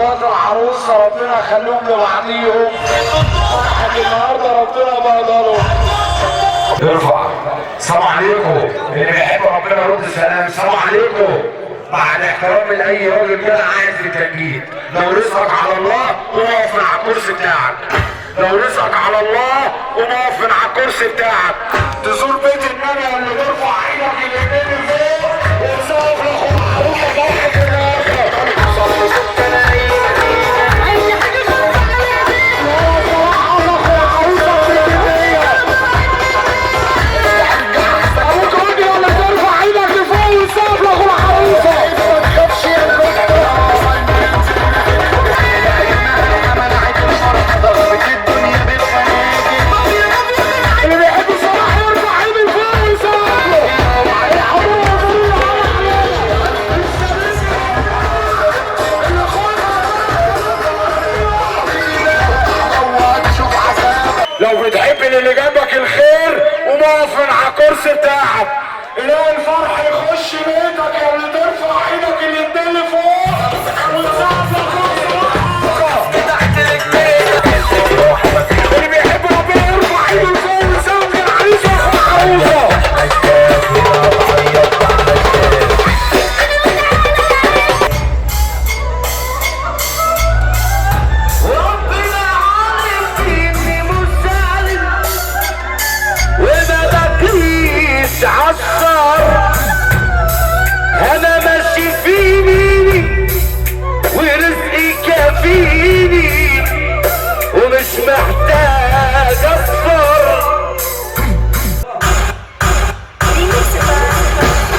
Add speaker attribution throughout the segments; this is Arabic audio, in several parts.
Speaker 1: اخوات العروسه ربنا يخليهم لبعضيهم. فرحه النهارده ربنا بقدره. ارفع السلام عليكم. اللي بيحب ربنا يرد السلام. السلام عليكم. بعد احترام لاي راجل كده قاعد في التنجيد، لو رزقك على الله قوم اقف من على الكرسي بتاعك. لو رزقك على الله قوم اقف من على الكرسي بتاعك. تزور بيت النبي اللي ترفع عينك اليمين فوق وتسقف لاخوك عروسه ضحك الاخر. لو بتحب اللي جنبك الخير قوم اقف من على الكرسي بتاعك. الاقي الفرح يخش بيتك يا اللي ترفع ايدك الاتنين لفوق وتسقف لاخوك. اللي بيحب ربنا يرفع ايده لفوق ويسقف للعريس واخوك عروسه. انا ماشي فيني ورزقي كافيني ومش محتاج اصفر.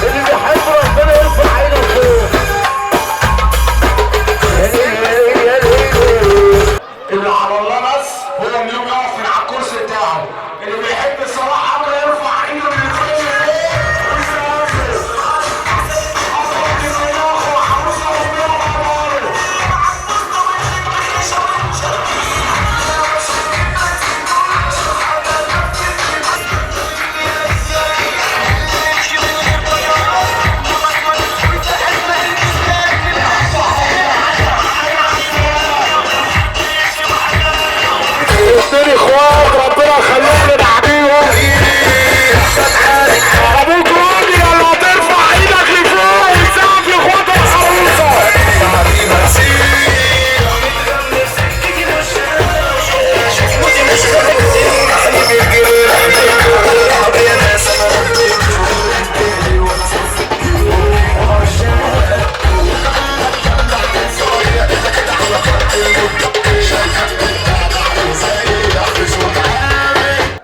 Speaker 1: اللي بيحب ربنا يرفع عينه فوق. اللي على الله بس هو اللي يقف من على الكرسي بتاعه. اللي بيحب الصراحه ربنا يرفع عينه من فوق. اتنين اخوات ربنا يخليهم لبعضيهم. ابوك راضي يلا ترفع ايدك لفوق وتسقف لاخوات العروسه.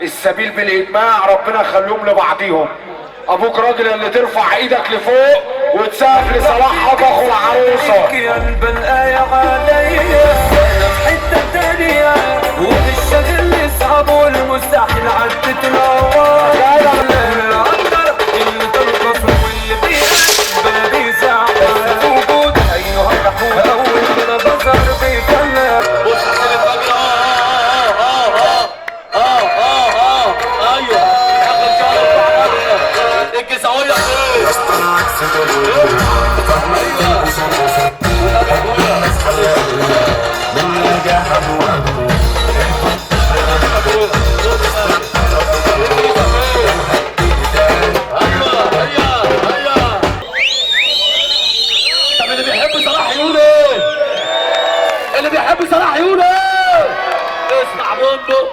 Speaker 1: السبيل بالاجماع ربنا يخليهم لبعضيهم. ابوك راجل اللي ترفع ايدك لفوق وتسقف لصلاح ابو اخو العروسه.
Speaker 2: قلب الايه عليا في حته تانيه وبالشغل يصعب والمستحيل عدت الاوقات. العنبر اللي ترقص واللي بيحب بيزعل وجود ايها الرحوم اول ما بظهر بيكلم.
Speaker 3: بص على الفجر ايوه اخر شهر الجساويه فين؟ طب اللي بيحب صلاح عيونه، اللي بيحب صلاح عيونه اسمع بندق